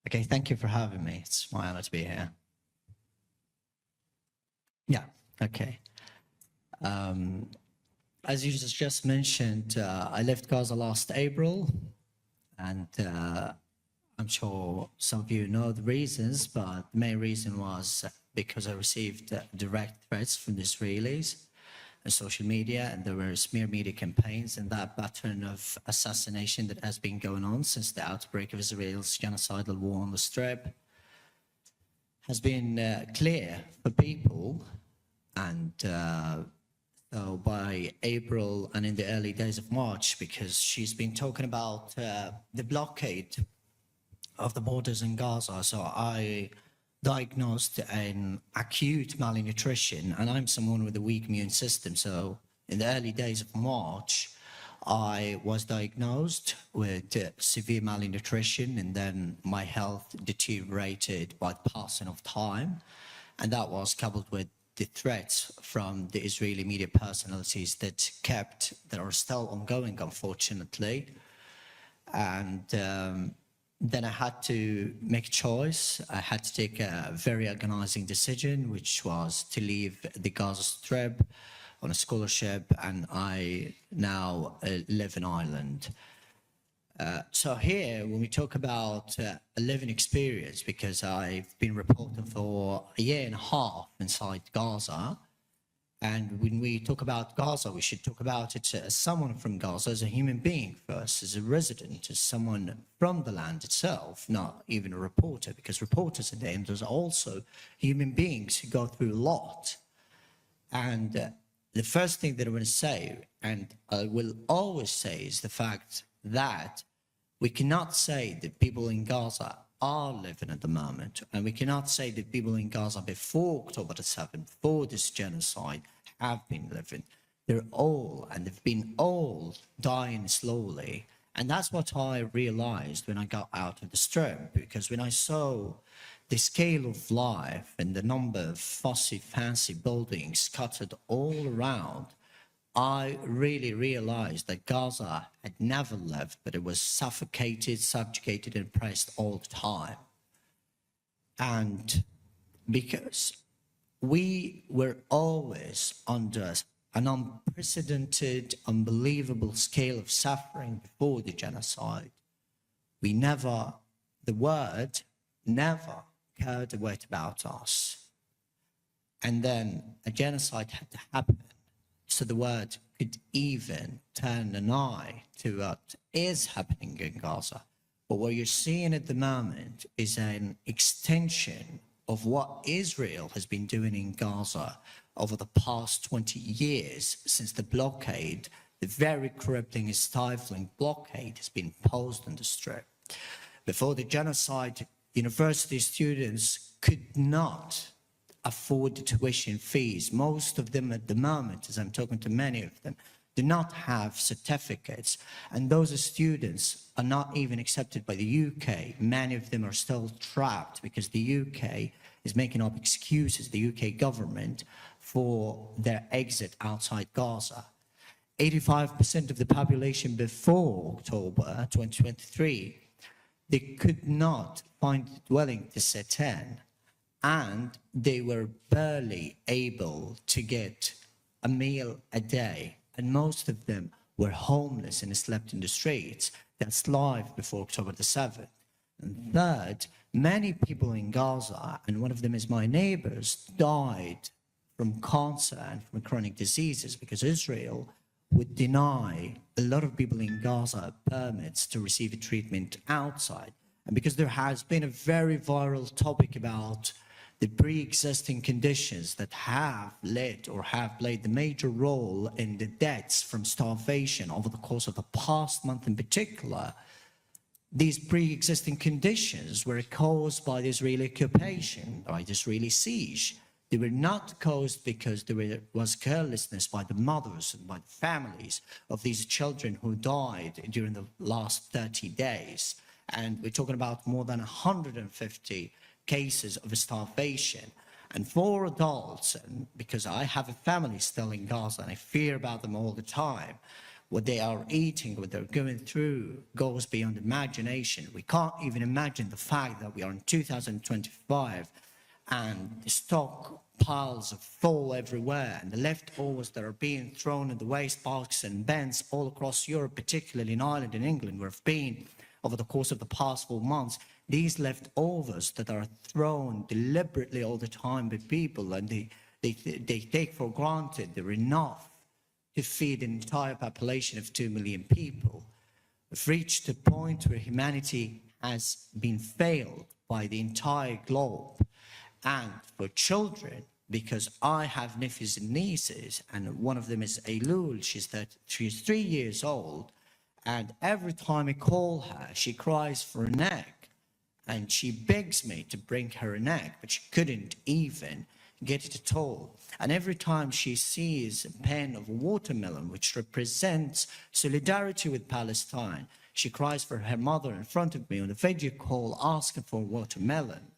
Okay, thank you for having me. It's my honor to be here. Yeah, okay. As you just mentioned, I left Gaza last April, and I'm sure some of you know the reasons, but the main reason was because I received direct threats from the Israelis and social media, and there were smear media campaigns, and that pattern of assassination that has been going on since the outbreak of Israel's genocidal war on the Strip has been clear for people. And so by April and in the early days of March, because she's been talking about the blockade of the borders in Gaza, so I diagnosed an acute malnutrition, and I'm someone with a weak immune system. So in the early days of March, I was diagnosed with severe malnutrition, and then my health deteriorated by the passing of time. And that was coupled with the threats from the Israeli media personalities that are still ongoing, unfortunately. And then I had to make a choice. I had to take a very agonizing decision, which was to leave the Gaza Strip on a scholarship, and I now live in Ireland. So here, when we talk about a living experience, because I've been reporting for a year and a half inside Gaza, and when we talk about Gaza, we should talk about it as someone from Gaza, as a human being first, as a resident, as someone from the land itself, not even a reporter, because reporters at the end are also human beings who go through a lot. And the first thing that I want to say, and I will always say, is the fact that we cannot say that people in Gaza are living at the moment, and we cannot say that people in Gaza before October the 7th, before this genocide, have been living. They're all, and they've been all dying slowly. And that's what I realized when I got out of the Strip, because when I saw the scale of life and the number of fussy, fancy buildings scattered all around, I really realized that Gaza had never lived, but it was suffocated, subjugated, and oppressed all the time. And because we were always under an unprecedented, unbelievable scale of suffering before the genocide, we never, the word never cared a whit about us. And then a genocide had to happen, so the word could even turn an eye to what is happening in Gaza. But what you're seeing at the moment is an extension of what Israel has been doing in Gaza over the past 20 years since the blockade, the very crippling and stifling blockade, has been imposed on the Strip. Before the genocide, university students could not afford the tuition fees. Most of them at the moment, as I'm talking to many of them, do not have certificates, and those students are not even accepted by the UK. Many of them are still trapped because the UK is making up excuses, the UK government, for their exit outside Gaza. 85% of the population before October 2023, they could not find a dwelling to sit in, and they were barely able to get a meal a day, and most of them were homeless and slept in the streets. That's life before October the 7th. And third, many people in Gaza, and one of them is my neighbors, died from cancer and from chronic diseases because Israel would deny a lot of people in Gaza permits to receive a treatment outside. And because there has been a very viral topic about the pre-existing conditions that have led or have played the major role in the deaths from starvation over the course of the past month in particular, these pre-existing conditions were caused by the Israeli occupation, by the Israeli siege. They were not caused because there was carelessness by the mothers and by the families of these children who died during the last 30 days. And we're talking about more than 150 cases of starvation. And for adults, and because I have a family still in Gaza and I fear about them all the time, what they are eating, what they're going through goes beyond imagination. We can't even imagine the fact that we are in 2025 and the stockpiles of fall everywhere, and the leftovers that are being thrown in the waste baskets and bins all across Europe, particularly in Ireland and England, where I've been over the course of the past 4 months. These leftovers that are thrown deliberately all the time by people, and they take for granted they're enough to feed an entire population of 2 million people. We've reached a point where humanity has been failed by the entire globe. And for children, because I have nephews and nieces, and one of them is Elul, she's 3 years old, and every time I call her, she cries for an egg, and she begs me to bring her an egg, but she couldn't even get it at all. And every time she sees a pen of a watermelon, which represents solidarity with Palestine, she cries for her mother in front of me on a video call asking for watermelon.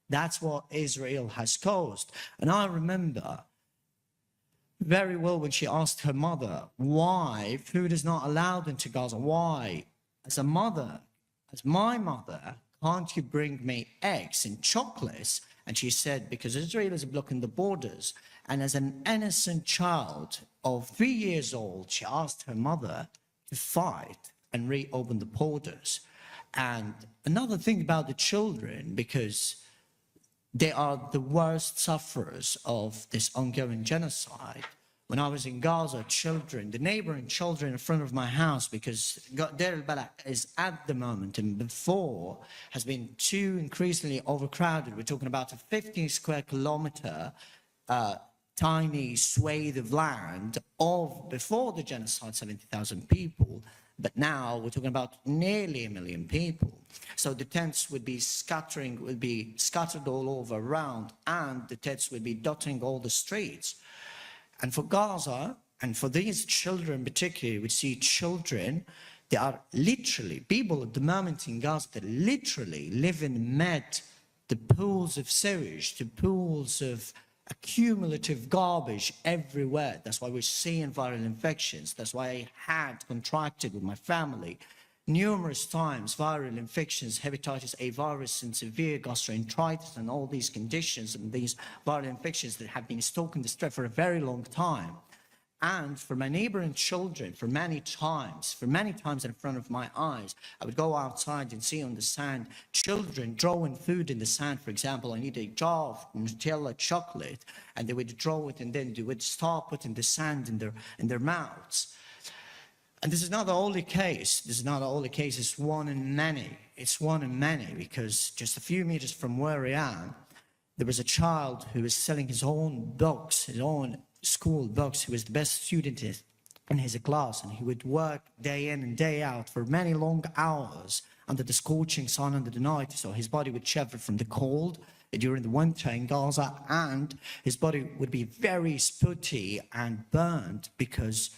That's what Israel has caused. And I remember very well when she asked her mother why food is not allowed into Gaza. Why, as a mother, as my mother, can't you bring me eggs and chocolates? And she said, because Israel is blocking the borders. And as an innocent child of 3 years old, she asked her mother to fight and reopen the borders. And another thing about the children, because they are the worst sufferers of this ongoing genocide. When I was in Gaza, children, the neighboring children in front of my house, because Deir al-Balah is at the moment, and before, has been too increasingly overcrowded. We're talking about a 15 square kilometer tiny swathe of land of, before the genocide, 70,000 people. But now we're talking about nearly 1 million people. So the tents would be scattered all over around, and the tents would be dotting all the streets. And for Gaza, and for these children particularly, we see children, they are literally, people at the moment in Gaza, that literally live in the pools of sewage, the pools of accumulative garbage everywhere. That's why we're seeing viral infections. That's why I had contracted with my family numerous times viral infections, hepatitis A virus and severe gastroenteritis, and all these conditions and these viral infections that have been stalking the street for a very long time. And for my neighboring children, for many times in front of my eyes, I would go outside and see on the sand children drawing food in the sand. For example, I need a jar of Nutella chocolate, and they would draw it, and then they would start putting the sand in their mouths. And this is not the only case. This is not the only case. It's one in many. It's one in many, because just a few meters from where I am, there was a child who was selling his own books, his own school books. He was the best student in his class, and he would work day in and day out for many long hours under the scorching sun under the night. So his body would shiver from the cold during the winter in Gaza, and his body would be very spotty and burned because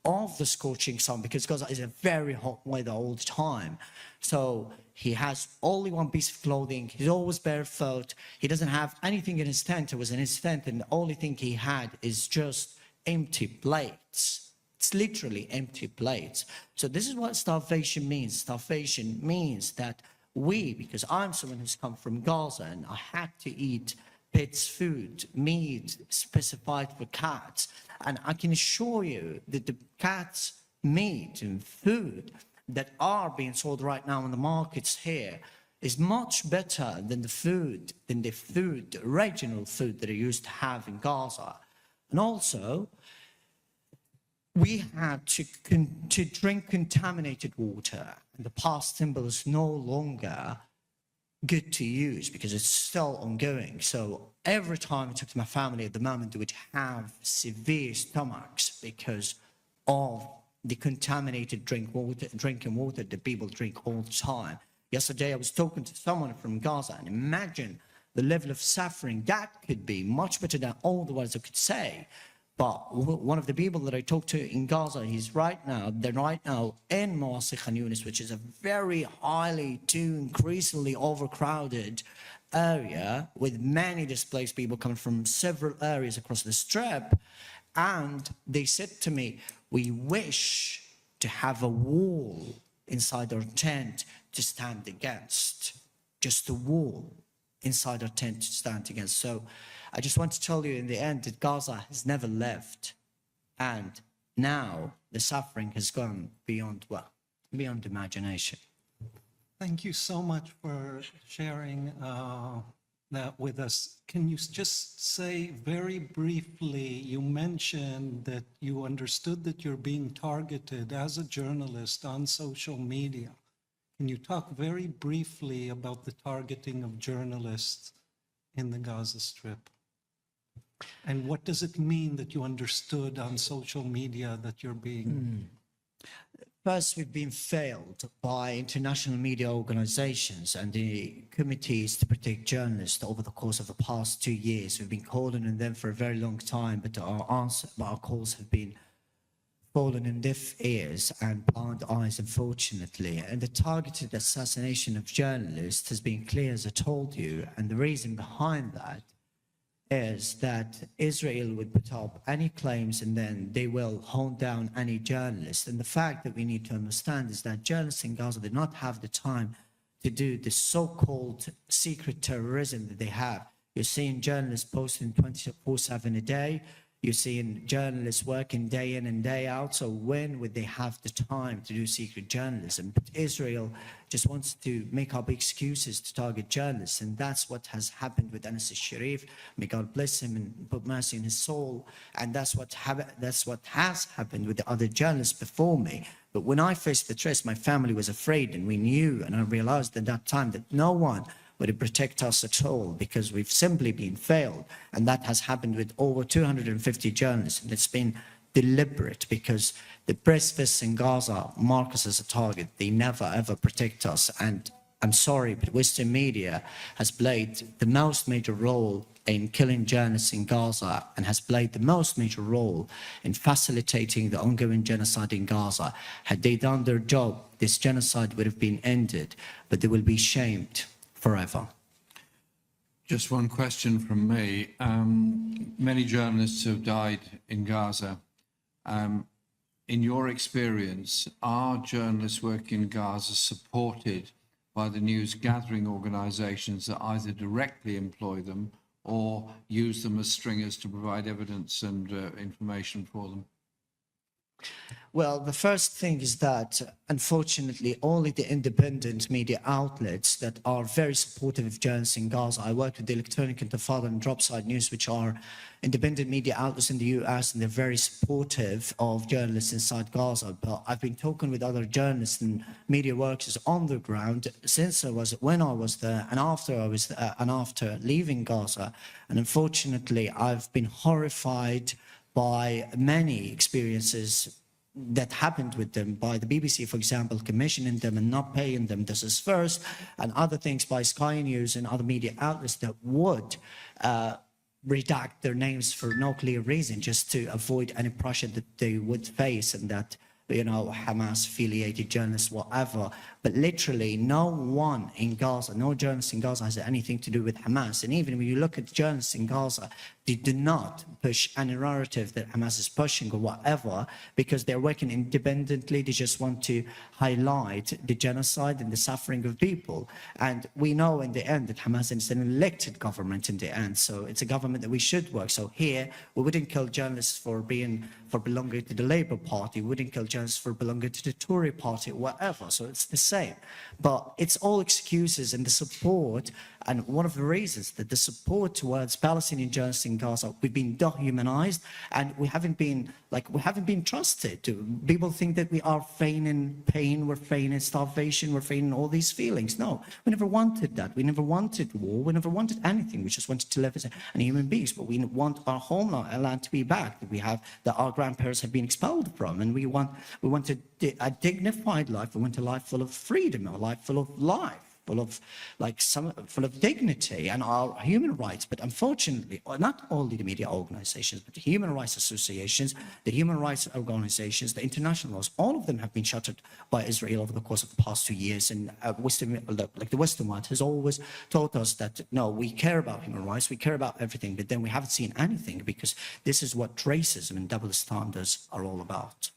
of the scorching sun, because Gaza is a very hot weather all the time. So he has only one piece of clothing. He's always barefoot. He doesn't have anything in his tent. It was in his tent, and the only thing he had is just empty plates. It's literally empty plates. So this is what starvation means. Starvation means that we, because I'm someone who's come from Gaza, and I had to eat pets' food, meat specified for cats. And I can assure you that the cats' meat and food that are being sold right now in the markets here is much better than the original food that I used to have in Gaza. And also, we had to drink contaminated water, and the past symbol is no longer good to use because it's still ongoing. So every time I talk to my family at the moment, they would have severe stomachs because of the contaminated drinking water that people drink all the time. Yesterday, I was talking to someone from Gaza, and imagine the level of suffering that could be, much better than all the words I could say. But one of the people that I talked to in Gaza, they're right now in Mawasi Khan Yunis, which is a very highly increasingly overcrowded area with many displaced people coming from several areas across the strip. And they said to me, we wish to have a wall inside our tent to stand against. Just a wall inside our tent to stand against. So I just want to tell you in the end that Gaza has never left. And now the suffering has gone beyond, well, beyond imagination. Thank you so much for sharing that with us. Can you just say very briefly, you mentioned that you understood that you're being targeted as a journalist on social media. Can you talk very briefly about the targeting of journalists in the Gaza Strip? And what does it mean that you understood on social media that you're being... First, we've been failed by international media organizations and the committees to protect journalists over the course of the past 2 years. We've been calling on them for a very long time, but our calls have been fallen in deaf ears and blind eyes, unfortunately. And the targeted assassination of journalists has been clear, as I told you, and the reason behind that is that Israel would put up any claims and then they will hunt down any journalist. And the fact that we need to understand is that journalists in Gaza did not have the time to do the so-called secret terrorism that they have. You're seeing journalists posting 24/7 a day. You're seeing journalists working day in and day out. So when would they have the time to do secret journalism? But Israel just wants to make up excuses to target journalists. And that's what has happened with Anas al-Sharif. May God bless him and put mercy in his soul. And that's what has happened with the other journalists before me. But when I faced the threats, my family was afraid, and we knew, and I realized at that time that no one would protect us at all, because we've simply been failed. And that has happened with over 250 journalists. And it's been deliberate, because the press fists in Gaza mark us as a target. They never, ever protect us. And I'm sorry, but Western media has played the most major role in killing journalists in Gaza, and has played the most major role in facilitating the ongoing genocide in Gaza. Had they done their job, this genocide would have been ended, but they will be shamed forever. Just one question from me. Many journalists have died in Gaza. In your experience, are journalists working in Gaza supported by the news gathering organizations that either directly employ them or use them as stringers to provide evidence and information for them? Well, the first thing is that, unfortunately, only the independent media outlets that are very supportive of journalists in Gaza. I work with the Electronic Intifada and Dropside News, which are independent media outlets in the US, and they're very supportive of journalists inside Gaza. But I've been talking with other journalists and media workers on the ground since when I was there, and after I was there, and after leaving Gaza. And unfortunately, I've been horrified by many experiences that happened with them, by the BBC, for example, commissioning them and not paying them. This is first, and other things by Sky News and other media outlets that would redact their names for no clear reason, just to avoid any pressure that they would face, and that, you know, Hamas-affiliated journalists, whatever. But literally, no one in Gaza, no journalist in Gaza has anything to do with Hamas. And even when you look at journalists in Gaza, they do not push any narrative that Hamas is pushing or whatever, because they're working independently. They just want to highlight the genocide and the suffering of people. And we know in the end that Hamas is an elected government in the end. So it's a government that we should work. So here, we wouldn't kill journalists for belonging to the Labour Party. We wouldn't kill journalists for belonging to the Tory Party or whatever. So it's the same. But it's all excuses, and the support, and one of the reasons that the support towards Palestinian journalists in Gaza, we've been dehumanized, and we haven't been trusted. People think that we are feigning pain, we're feigning starvation, we're feigning all these feelings. No, we never wanted that. We never wanted war. We never wanted anything. We just wanted to live as human beings. But we want our homeland to be back, that our grandparents have been expelled from, and we want a dignified life. We want a life full of freedom, a life full of life, full of dignity and our human rights. But unfortunately, not only the media organizations, but the human rights associations, the human rights organizations, the international laws, all of them have been shuttered by Israel over the course of the past 2 years. And the Western world has always taught us that, no, we care about human rights, we care about everything, but then we haven't seen anything, because this is what racism and double standards are all about.